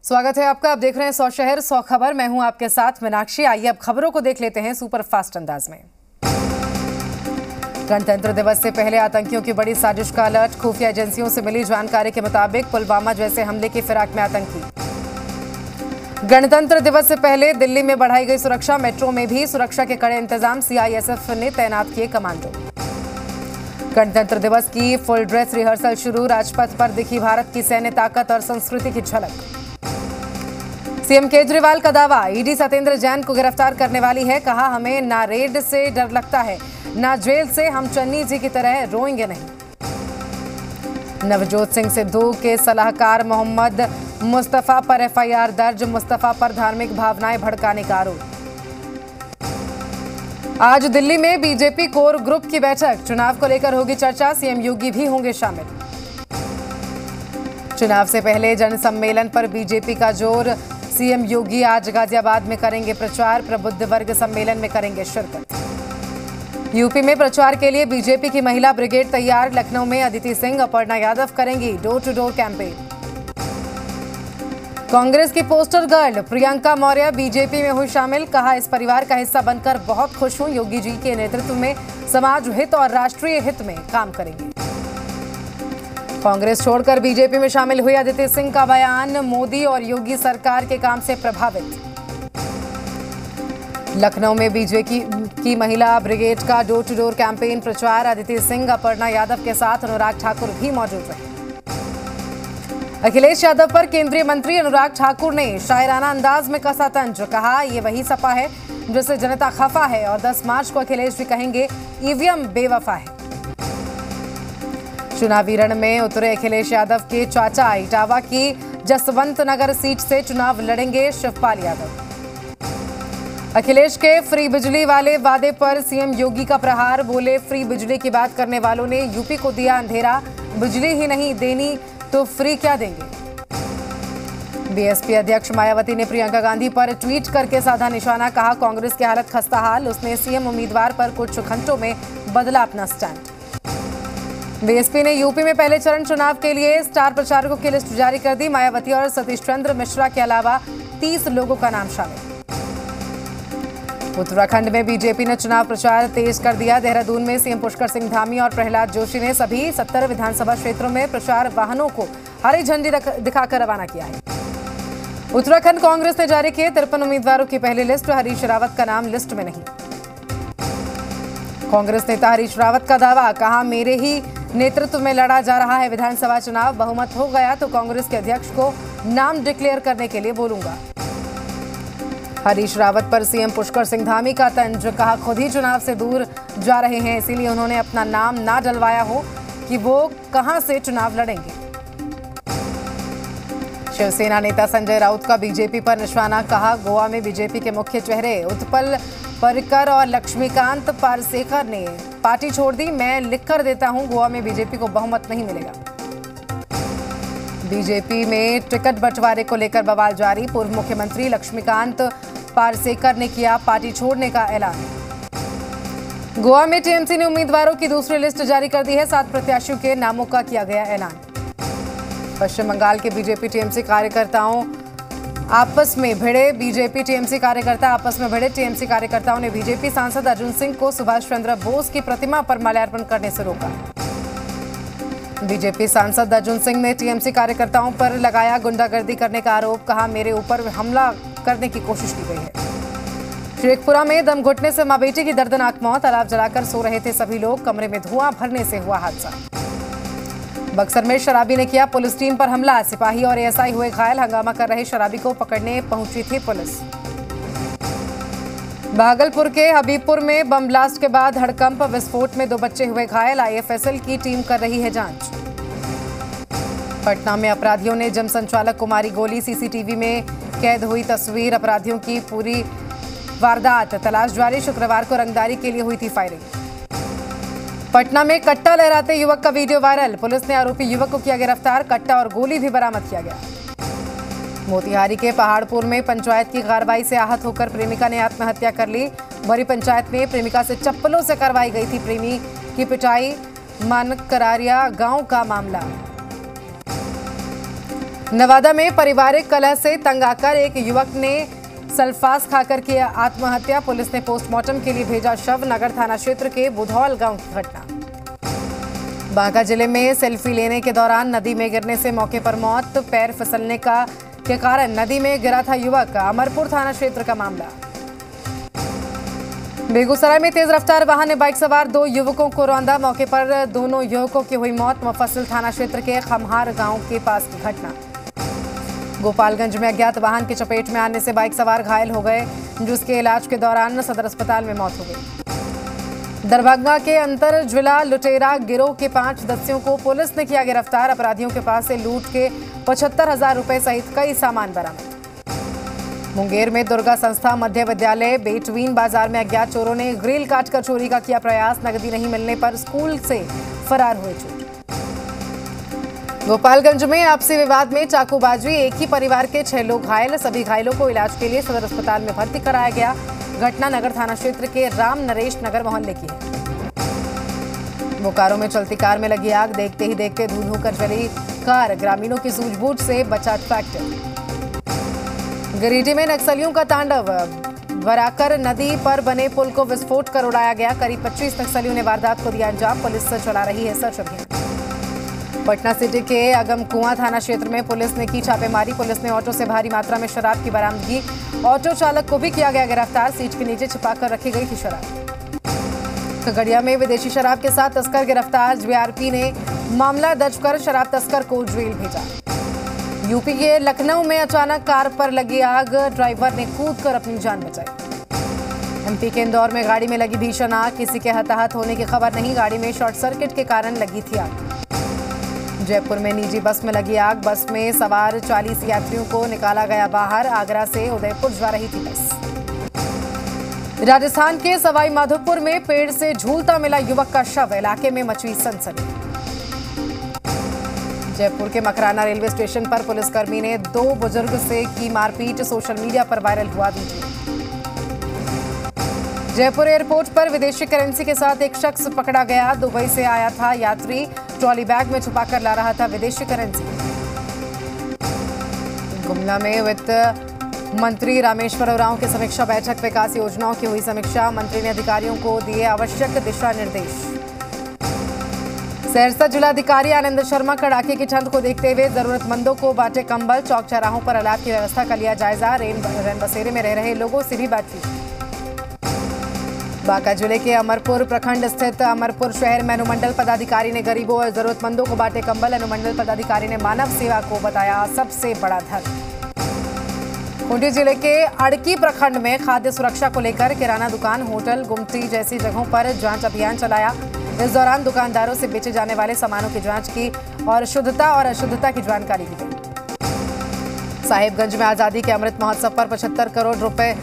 स्वागत है आपका। आप देख रहे हैं 100 शहर 100 खबर। मैं हूं आपके साथ मीनाक्षी। आइए अब खबरों को देख लेते हैं सुपर फास्ट अंदाज में। गणतंत्र दिवस से पहले आतंकियों की बड़ी साजिश का अलर्ट। खुफिया एजेंसियों से मिली जानकारी के मुताबिक पुलवामा जैसे हमले की फिराक में आतंकी। गणतंत्र दिवस से पहले दिल्ली में बढ़ाई गई सुरक्षा। मेट्रो में भी सुरक्षा के कड़े इंतजाम। सीआईएसएफ ने तैनात किए कमांडो। गणतंत्र दिवस की फुल ड्रेस रिहर्सल शुरू। राजपथ पर दिखी भारत की सैन्य ताकत और संस्कृति की झलक। सीएम केजरीवाल का दावा, ईडी सत्येंद्र जैन को गिरफ्तार करने वाली है। कहा, हमें ना रेड से डर लगता है ना जेल से, हम चन्नी जी की तरह रोएंगे नहीं। नवजोत सिंह सिद्धू के सलाहकार मोहम्मद मुस्तफा पर एफआईआर दर्ज। मुस्तफा पर धार्मिक भावनाएं भड़काने का आरोप। आज दिल्ली में बीजेपी कोर ग्रुप की बैठक। चुनाव को लेकर होगी चर्चा। सीएम योगी भी होंगे शामिल। चुनाव से पहले जनसम्मेलन पर बीजेपी का जोर। सीएम योगी आज गाजियाबाद में करेंगे प्रचार। प्रबुद्ध वर्ग सम्मेलन में करेंगे शिरकत। यूपी में प्रचार के लिए बीजेपी की महिला ब्रिगेड तैयार। लखनऊ में अदिति सिंह, अपर्णा यादव करेंगी door to door campaign. Congress की poster girl Priyanka Maurya BJP में हुई शामिल। कहा, इस परिवार का हिस्सा बनकर बहुत खुश हूं। योगी जी के नेतृत्व में समाज हित और राष्ट्रीय हित में काम करेंगे। कांग्रेस छोड़कर बीजेपी में शामिल हुई अदिति सिंह का बयान, मोदी और योगी सरकार के काम से प्रभावित। लखनऊ में बीजेपी की महिला ब्रिगेड का डोर टू डोर कैंपेन प्रचार। अदिति सिंह, अपर्णा यादव के साथ अनुराग ठाकुर भी मौजूद रहे। अखिलेश यादव पर केंद्रीय मंत्री अनुराग ठाकुर ने शायराना अंदाज में कसा तंज। कहा, ये वही सपा है जिससे जनता खफा है और 10 मार्च को अखिलेश भी कहेंगे ईवीएम बेवफा है। चुनावी रण में उतरे अखिलेश यादव के चाचा। इटावा की जसवंत नगर सीट से चुनाव लड़ेंगे शिवपाल यादव। अखिलेश के फ्री बिजली वाले वादे पर सीएम योगी का प्रहार। बोले, फ्री बिजली की बात करने वालों ने यूपी को दिया अंधेरा। बिजली ही नहीं देनी तो फ्री क्या देंगे। बीएसपी अध्यक्ष मायावती ने प्रियंका गांधी पर ट्वीट करके साधा निशाना। कहा, कांग्रेस की हालत खस्ता हाल। उसने सीएम उम्मीदवार पर कुछ घंटों में बदला अपना स्टैंड। बीएसपी ने यूपी में पहले चरण चुनाव के लिए स्टार प्रचारकों की लिस्ट जारी कर दी। मायावती और सतीश चंद्र मिश्रा के अलावा 30 लोगों का नाम शामिल। उत्तराखंड में बीजेपी ने चुनाव प्रचार तेज कर दिया। देहरादून में सीएम पुष्कर सिंह धामी और प्रहलाद जोशी ने सभी 70 विधानसभा क्षेत्रों में प्रचार वाहनों को हरी झंडी दिखाकर रवाना किया है। उत्तराखंड कांग्रेस ने जारी किए 53 उम्मीदवारों की पहली लिस्ट। हरीश रावत का नाम लिस्ट में नहीं। कांग्रेस नेता हरीश रावत का दावा। कहा, मेरे ही नेतृत्व में लड़ा जा रहा है विधानसभा चुनाव। बहुमत हो गया तो कांग्रेस के अध्यक्ष को नाम डिक्लेयर करने के लिए बोलूंगा। हरीश रावत पर सीएम पुष्कर सिंह धामी का तंज। कहा, खुद ही चुनाव से दूर जा रहे हैं, इसीलिए उन्होंने अपना नाम ना डलवाया हो कि वो कहां से चुनाव लड़ेंगे। शिवसेना नेता संजय राउत का बीजेपी पर निशाना। कहा, गोवा में बीजेपी के मुख्य चेहरे उत्पल पर्रिकर और लक्ष्मीकांत पारसेकर ने पार्टी छोड़ दी। मैं लिख कर देता हूं, गोवा में बीजेपी को बहुमत नहीं मिलेगा। बीजेपी में टिकट बंटवारे को लेकर बवाल जारी। पूर्व मुख्यमंत्री लक्ष्मीकांत पारसेकर ने किया पार्टी छोड़ने का ऐलान। गोवा में टीएमसी ने उम्मीदवारों की दूसरी लिस्ट जारी कर दी है। 7 प्रत्याशियों के नामों का किया गया ऐलान। पश्चिम बंगाल के बीजेपी टीएमसी कार्यकर्ताओं आपस में भिड़े। बीजेपी टीएमसी कार्यकर्ता आपस में भिड़े। टीएमसी कार्यकर्ताओं ने बीजेपी सांसद अर्जुन सिंह को सुभाष चंद्र बोस की प्रतिमा पर माल्यार्पण करने से रोका। बीजेपी सांसद अर्जुन सिंह ने टीएमसी कार्यकर्ताओं पर लगाया गुंडागर्दी करने का आरोप। कहा, मेरे ऊपर हमला करने की कोशिश की गई है। शेखपुरा में दम घुटने से मां बेटी की दर्दनाक मौत। अलाव जलाकर सो रहे थे सभी लोग। कमरे में धुआं भरने से हुआ हादसा। बक्सर में शराबी ने किया पुलिस टीम पर हमला। सिपाही और एएसआई हुए घायल। हंगामा कर रहे शराबी को पकड़ने पहुंची थी पुलिस। भागलपुर के हबीबपुर में बम ब्लास्ट के बाद हड़कंप। विस्फोट में 2 बच्चे हुए घायल। आईएफएसएल की टीम कर रही है जांच। पटना में अपराधियों ने जिम संचालक को मारी गोली। सीसीटीवी में कैद हुई तस्वीर। अपराधियों की पूरी वारदात तलाश जारी। शुक्रवार को रंगदारी के लिए हुई थी फायरिंग। पटना में कट्टा लहराते युवक का वीडियो वायरल। पुलिस ने आरोपी युवक को किया गिरफ्तार। कट्टा और गोली भी बरामद किया गया। मोतिहारी के पहाड़पुर में पंचायत की कार्रवाई से आहत होकर प्रेमिका ने आत्महत्या कर ली। बड़ी पंचायत में प्रेमिका से चप्पलों से करवाई गई थी प्रेमी की पिटाई। मानकरारिया गांव का मामला। नवादा में पारिवारिक कलह से तंग आकर एक युवक ने सल्फास खाकर किया आत्महत्या। पुलिस ने पोस्टमार्टम के लिए भेजा शव। नगर थाना क्षेत्र के बुधौल गांव की घटना। बांका जिले में सेल्फी लेने के दौरान नदी में गिरने से मौके पर मौत। पैर फिसलने के कारण नदी में गिरा था युवक। अमरपुर थाना क्षेत्र का मामला। बेगूसराय में तेज रफ्तार वाहन ने बाइक सवार 2 युवकों को रौंदा। मौके पर दोनों युवकों की हुई मौत। मुफस्सिल थाना क्षेत्र के खमहार गांव के पास की घटना। गोपालगंज में अज्ञात वाहन की चपेट में आने से बाइक सवार घायल हो गए, जिसके इलाज के दौरान सदर अस्पताल में मौत हो गई। दरभंगा के अंतर जिला लुटेरा गिरोह के 5 सदस्यों को पुलिस ने किया गिरफ्तार। अपराधियों के पास से लूट के 75,000 रुपए सहित कई सामान बरामद। मुंगेर में दुर्गा संस्था मध्य विद्यालय बेटवीन बाजार में अज्ञात चोरों ने ग्रिल काटकर चोरी का किया प्रयास। नकदी नहीं मिलने पर स्कूल से फरार हुए चोर। गोपालगंज में आपसी विवाद में चाकूबाजी। एक ही परिवार के 6 लोग घायल। सभी घायलों को इलाज के लिए सदर अस्पताल में भर्ती कराया गया। घटना नगर थाना क्षेत्र के राम नरेश नगर मोहल्ले की है। बोकारो में चलती कार में लगी आग। देखते ही देखते धू धू कर जली कार। ग्रामीणों की सूझबूझ से बचा ट्रैक्टर। गिरिडीह में नक्सलियों का तांडव। बराकर नदी पर बने पुल को विस्फोट कर उड़ाया गया। करीब 25 नक्सलियों ने वारदात को दिया अंजाम। पुलिस चला रही है सर्च अभियान। पटना सिटी के अगमकुआं थाना क्षेत्र में पुलिस ने की छापेमारी। पुलिस ने ऑटो से भारी मात्रा में शराब की बरामदगी। ऑटो चालक को भी किया गया गिरफ्तार। सीट के नीचे छिपाकर रखी गई थी शराब। खगड़िया में विदेशी शराब के साथ तस्कर गिरफ्तार। जीआरपी ने मामला दर्ज कर शराब तस्कर को जेल भेजा। यूपी के लखनऊ में अचानक कार पर लगी आग। ड्राइवर ने कूदकर अपनी जान बचाई। एमपी के इंदौर में गाड़ी में लगी भीषण आग। किसी के हताहत होने की खबर नहीं। गाड़ी में शॉर्ट सर्किट के कारण लगी थी आग। जयपुर में निजी बस में लगी आग। बस में सवार 40 यात्रियों को निकाला गया बाहर। आगरा से उदयपुर जा रही थी बस। राजस्थान के सवाई माधोपुर में पेड़ से झूलता मिला युवक का शव। इलाके में मची सनसनी। जयपुर के मकराना रेलवे स्टेशन पर पुलिसकर्मी ने 2 बुजुर्ग से की मारपीट। सोशल मीडिया पर वायरल हुआ वीडियो। जयपुर एयरपोर्ट पर विदेशी करेंसी के साथ एक शख्स पकड़ा गया। दुबई से आया था यात्री। ट्रॉली बैग में छुपाकर ला रहा था विदेशी करेंसी। गुमला में वित्त मंत्री रामेश्वर उरांव की समीक्षा बैठक। विकास योजनाओं की हुई समीक्षा। मंत्री ने अधिकारियों को दिए आवश्यक दिशा निर्देश। सहरसा जिलाधिकारी आनंद शर्मा कड़ाके की ठंड को देखते हुए जरूरतमंदों को बांटे कंबल। चौक चौराहों पर अलाव की व्यवस्था का लिया जायजा। रैन बसेरे में रह रहे लोगों से भी बातचीत। बांका जिले के अमरपुर प्रखंड स्थित अमरपुर शहर में अनुमंडल पदाधिकारी ने गरीबों और जरूरतमंदों को बांटे कंबल। अनुमंडल पदाधिकारी ने मानव सेवा को बताया सबसे बड़ा धर्म। खूंटी जिले के अड़की प्रखंड में खाद्य सुरक्षा को लेकर किराना दुकान, होटल, गुमटी जैसी जगहों पर जांच अभियान चलाया। इस दौरान दुकानदारों से बेचे जाने वाले सामानों की जांच की और शुद्धता और अशुद्धता की जानकारी दी गई। साहिबगंज में आजादी के अमृत महोत्सव पर 75 करोड़ रुपए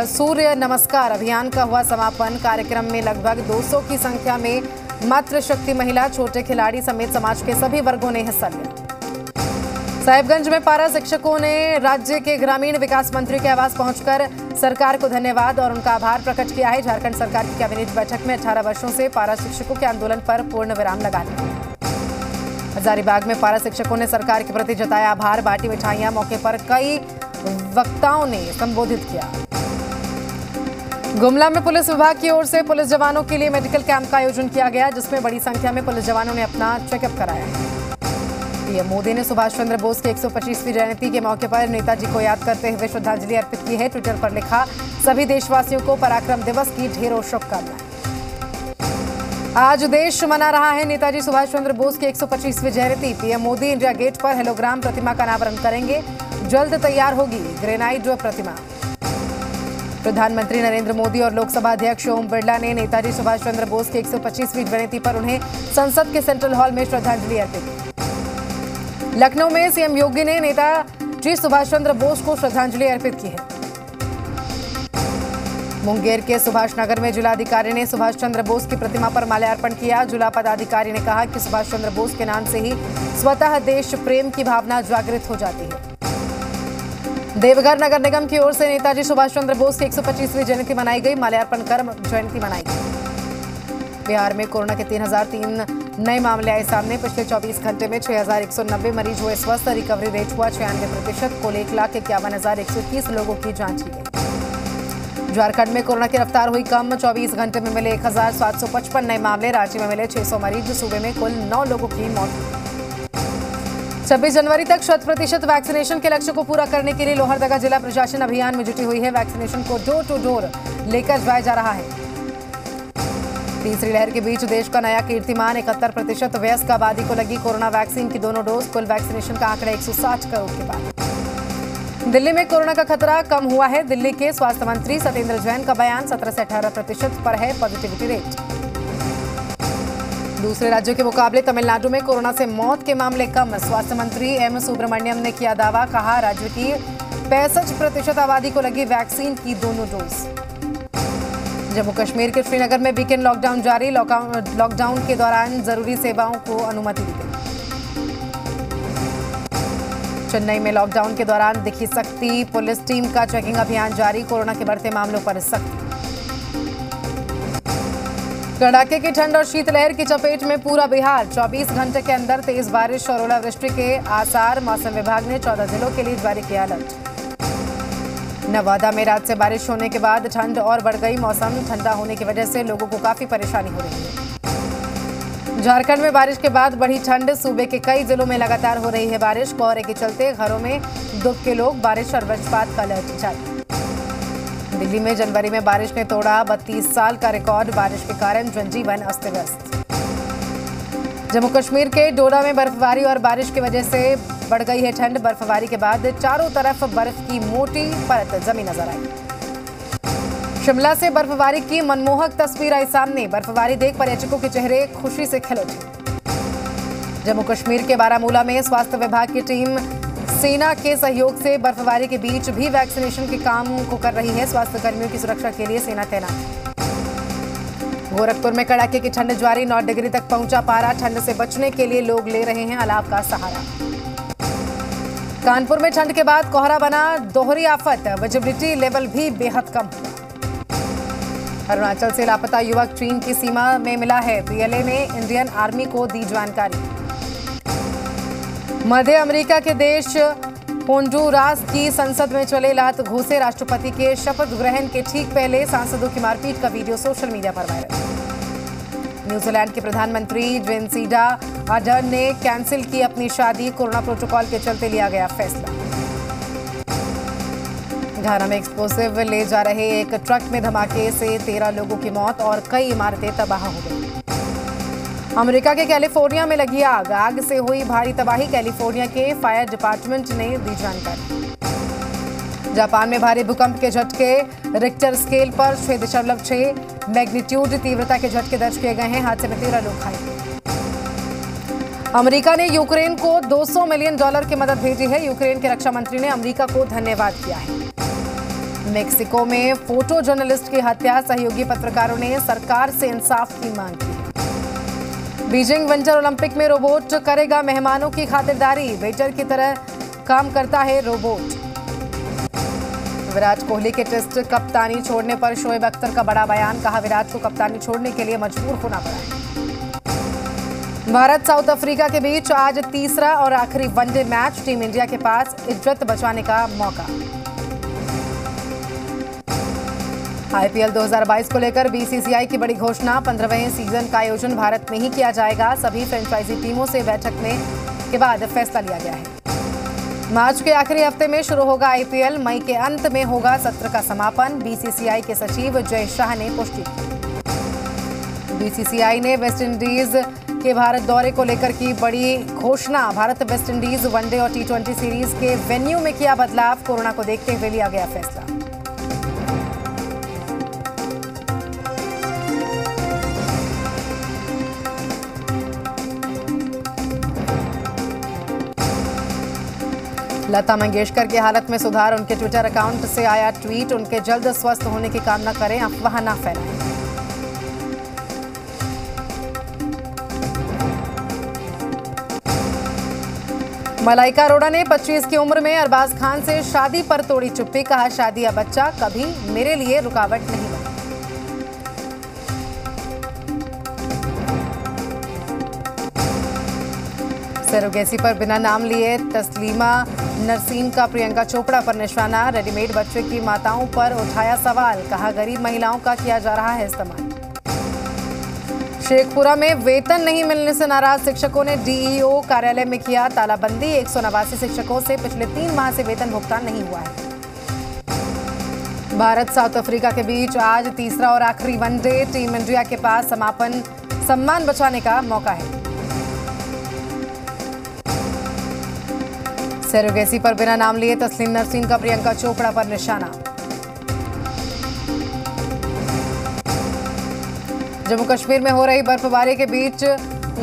सूर्य नमस्कार अभियान का हुआ समापन। कार्यक्रम में लगभग 200 की संख्या में मातृशक्ति महिला, छोटे खिलाड़ी समेत समाज के सभी वर्गों ने हिस्सा लिया। साहिबगंज में पारा शिक्षकों ने राज्य के ग्रामीण विकास मंत्री के आवास पहुंचकर सरकार को धन्यवाद और उनका आभार प्रकट किया है। झारखंड सरकार की कैबिनेट बैठक में 18 वर्षों से पारा शिक्षकों के आंदोलन पर पूर्ण विराम लगा दिया। हजारीबाग में पारा शिक्षकों ने सरकार के प्रति जताया आभार। बांटी मिठाइयां। मौके पर कई वक्ताओं ने संबोधित किया। गुमला में पुलिस विभाग की ओर से पुलिस जवानों के लिए मेडिकल कैंप का आयोजन किया गया, जिसमें बड़ी संख्या में पुलिस जवानों ने अपना चेकअप कराया। पीएम मोदी ने सुभाष चंद्र बोस की 125वीं जयंती के मौके पर नेताजी को याद करते हुए श्रद्धांजलि अर्पित की है। ट्विटर पर लिखा, सभी देशवासियों को पराक्रम दिवस की ढेरों शुभकामनाएं। आज देश मना रहा है नेताजी सुभाष चंद्र बोस की 125वीं जयंती। पीएम मोदी इंडिया गेट पर हेलोग्राम प्रतिमा का अनावरण करेंगे। जल्द तैयार होगी ग्रेनाइट प्रतिमा। प्रधानमंत्री नरेंद्र मोदी और लोकसभा अध्यक्ष ओम बिरला ने नेताजी सुभाष चंद्र बोस की 125वीं जयंती पर उन्हें संसद के सेंट्रल हॉल में श्रद्धांजलि अर्पित की। लखनऊ में सीएम योगी ने नेताजी सुभाष चंद्र बोस को श्रद्धांजलि अर्पित की है। मुंगेर के सुभाष नगर में जिलाधिकारी ने सुभाष चंद्र बोस की प्रतिमा पर माल्यार्पण किया। जिला पदाधिकारी ने कहा कि सुभाष चंद्र बोस के नाम से ही स्वतः देश प्रेम की भावना जागृत हो जाती है। देवघर नगर निगम की ओर से नेताजी सुभाष चंद्र बोस की 125वीं जयंती मनाई गई। माल्यार्पण कर जयंती मनाई गई। बिहार में कोरोना के 3,003 नए मामले आए सामने। पिछले 24 घंटे में 6,190 मरीज हुए स्वस्थ। रिकवरी रेट हुआ 96%। कुल 1,51,121 लोगों की जांच की गई। झारखंड में कोरोना की रफ्तार हुई कम। 24 घंटे में मिले 1,755 नए मामले। रांची में मिले 600 मरीज। सूबे में कुल 9 लोगों की मौत हुई। 26 जनवरी तक 100% वैक्सीनेशन के लक्ष्य को पूरा करने के लिए लोहरदगा जिला प्रशासन अभियान में जुटी हुई है। वैक्सीनेशन को डोर टू डोर लेकर जाया जा रहा है। तीसरी लहर के बीच देश का नया कीर्तिमान। 71% वयस्क आबादी को लगी कोरोना वैक्सीन की दोनों डोज। कुल वैक्सीनेशन का आंकड़ा 160 करोड़ के पार। दिल्ली में कोरोना का खतरा कम हुआ है। दिल्ली के स्वास्थ्य मंत्री सत्येंद्र जैन का बयान। 17 से 18% पर है पॉजिटिविटी रेट। दूसरे राज्यों के मुकाबले तमिलनाडु में कोरोना से मौत के मामले कम। स्वास्थ्य मंत्री एम सुब्रमण्यम ने किया दावा। कहा राज्य की 65% आबादी को लगी वैक्सीन की दोनों डोज। जम्मू कश्मीर के श्रीनगर में वीकेंड लॉकडाउन जारी। लॉकडाउन के दौरान जरूरी सेवाओं को अनुमति दी गई। चेन्नई में लॉकडाउन के दौरान दिखी सख्ती। पुलिस टीम का चेकिंग अभियान जारी। कोरोना के बढ़ते मामलों पर सख्ती। कड़ाके की ठंड और शीतलहर की चपेट में पूरा बिहार। 24 घंटे के अंदर तेज बारिश और ओलावृष्टि के आसार। मौसम विभाग ने 14 जिलों के लिए जारी किया अलर्ट। नवादा में रात से बारिश होने के बाद ठंड और बढ़ गई। मौसम ठंडा होने की वजह से लोगों को काफी परेशानी हो रही है। झारखंड में बारिश के बाद बढ़ी ठंड। सूबे के कई जिलों में लगातार हो रही है बारिश। कोहरे के चलते घरों में दुब के लोग। बारिश और वज्रपात का अलर्ट जारी। दिल्ली में जनवरी में बारिश ने तोड़ा 32 साल का रिकॉर्ड। बारिश के कारण जनजीवन अस्त व्यस्त। जम्मू कश्मीर के डोडा में बर्फबारी और बारिश की वजह से बढ़ गई है ठंड। बर्फबारी के बाद चारों तरफ बर्फ की मोटी परत जमी नजर आई। शिमला से बर्फबारी की मनमोहक तस्वीर आई सामने। बर्फबारी देख पर्यटकों के चेहरे खुशी से खिल उठे। जम्मू कश्मीर के बारामूला में स्वास्थ्य विभाग की टीम सेना के सहयोग से बर्फबारी के बीच भी वैक्सीनेशन के काम को कर रही है। स्वास्थ्य कर्मियों की सुरक्षा के लिए सेना तैनात। गोरखपुर में कड़ाके की ठंड जारी। 9 डिग्री तक पहुंचा पारा। ठंड से बचने के लिए लोग ले रहे हैं अलाव का सहारा। कानपुर में ठंड के बाद कोहरा बना दोहरी आफत। विजिबिलिटी लेवल भी बेहद कम हुआ। अरुणाचल से लापता युवक चीन की सीमा में मिला है। पीएलए ने इंडियन आर्मी को दी जानकारी। मध्य अमेरिका के देश होंडुरास की संसद में चले लात घूसे। राष्ट्रपति के शपथ ग्रहण के ठीक पहले सांसदों की मारपीट का वीडियो सोशल मीडिया पर वायरल। न्यूजीलैंड के प्रधानमंत्री जेसिंडा आर्डर्न ने कैंसिल की अपनी शादी। कोरोना प्रोटोकॉल के चलते लिया गया फैसला। घाना में एक्सप्लोसिव ले जा रहे एक ट्रक में धमाके से 13 लोगों की मौत और कई इमारतें तबाह हो गई। अमेरिका के कैलिफोर्निया में लगी आग। आग से हुई भारी तबाही। कैलिफोर्निया के फायर डिपार्टमेंट ने दी जानकारी। जापान में भारी भूकंप के झटके। रिक्टर स्केल पर 6.6 मैग्नीट्यूड तीव्रता के झटके दर्ज किए गए हैं। हादसे में 13 लोग घायल। अमेरिका ने यूक्रेन को $200 मिलियन की मदद भेजी है। यूक्रेन के रक्षा मंत्री ने अमेरिका को धन्यवाद किया है। मेक्सिको में फोटो जर्नलिस्ट की हत्या। सहयोगी पत्रकारों ने सरकार से इंसाफ की मांग की। बीजिंग विंटर ओलंपिक में रोबोट करेगा मेहमानों की खातिरदारी। वेटर की तरह काम करता है रोबोट। विराट कोहली के टेस्ट कप्तानी छोड़ने पर शोएब अख्तर का बड़ा बयान। कहा विराट को कप्तानी छोड़ने के लिए मजबूर होना पड़ा है। भारत साउथ अफ्रीका के बीच आज तीसरा और आखिरी वनडे मैच। टीम इंडिया के पास इज्जत बचाने का मौका। आईपीएल 2022 को लेकर बीसीसीआई की बड़ी घोषणा। 15वें सीजन का आयोजन भारत में ही किया जाएगा। सभी फ्रेंचाइजी टीमों से बैठक में के बाद फैसला लिया गया है। मार्च के आखिरी हफ्ते में शुरू होगा आईपीएल। मई के अंत में होगा सत्र का समापन। बीसीसीआई के सचिव जय शाह ने पुष्टि की। बीसीसीआई ने वेस्टइंडीज के भारत दौरे को लेकर की बड़ी घोषणा। भारत वेस्टइंडीज वनडे और T20 सीरीज के वेन्यू में किया बदलाव। कोरोना को देखते हुए लिया गया फैसला। लता मंगेशकर की हालत में सुधार। उनके ट्विटर अकाउंट से आया ट्वीट। उनके जल्द स्वस्थ होने की कामना करें। अफवाह न फैलाएं। मलाइका अरोड़ा ने 25 की उम्र में अरबाज खान से शादी पर तोड़ी चुप्पी। कहा शादी या बच्चा कभी मेरे लिए रुकावट नहीं बनी। सरोगेसी पर बिना नाम लिए तस्लीमा नरसीम का प्रियंका चोपड़ा पर निशाना। रेडीमेड बच्चे की माताओं पर उठाया सवाल, कहा गरीब महिलाओं का किया जा रहा है इस्तेमाल। शेखपुरा में वेतन नहीं मिलने से नाराज शिक्षकों ने डीईओ कार्यालय में किया तालाबंदी। 189 शिक्षकों से पिछले 3 माह से वेतन भुगतान नहीं हुआ है। भारत साउथ अफ्रीका के बीच आज तीसरा और आखिरी वनडे। टीम इंडिया के पास सम्मान बचाने का मौका है। सरोगेसी पर बिना नाम लिए तस्लीम नरसीम का प्रियंका चोपड़ा पर निशाना। जम्मू कश्मीर में हो रही बर्फबारी के बीच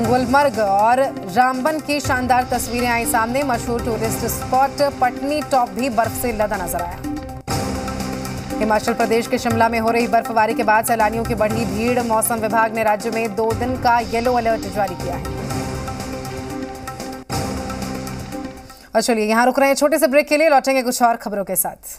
गुलमर्ग और रामबन की शानदार तस्वीरें आई सामने। मशहूर टूरिस्ट स्पॉट पटनी टॉप भी बर्फ से लदा नजर आया। हिमाचल प्रदेश के शिमला में हो रही बर्फबारी के बाद सैलानियों की बढ़ी भीड़। मौसम विभाग ने राज्य में 2 दिन का येलो अलर्ट जारी किया है। और चलिए यहां रुक रहे हैं छोटे से ब्रेक के लिए, लौटेंगे कुछ और खबरों के साथ।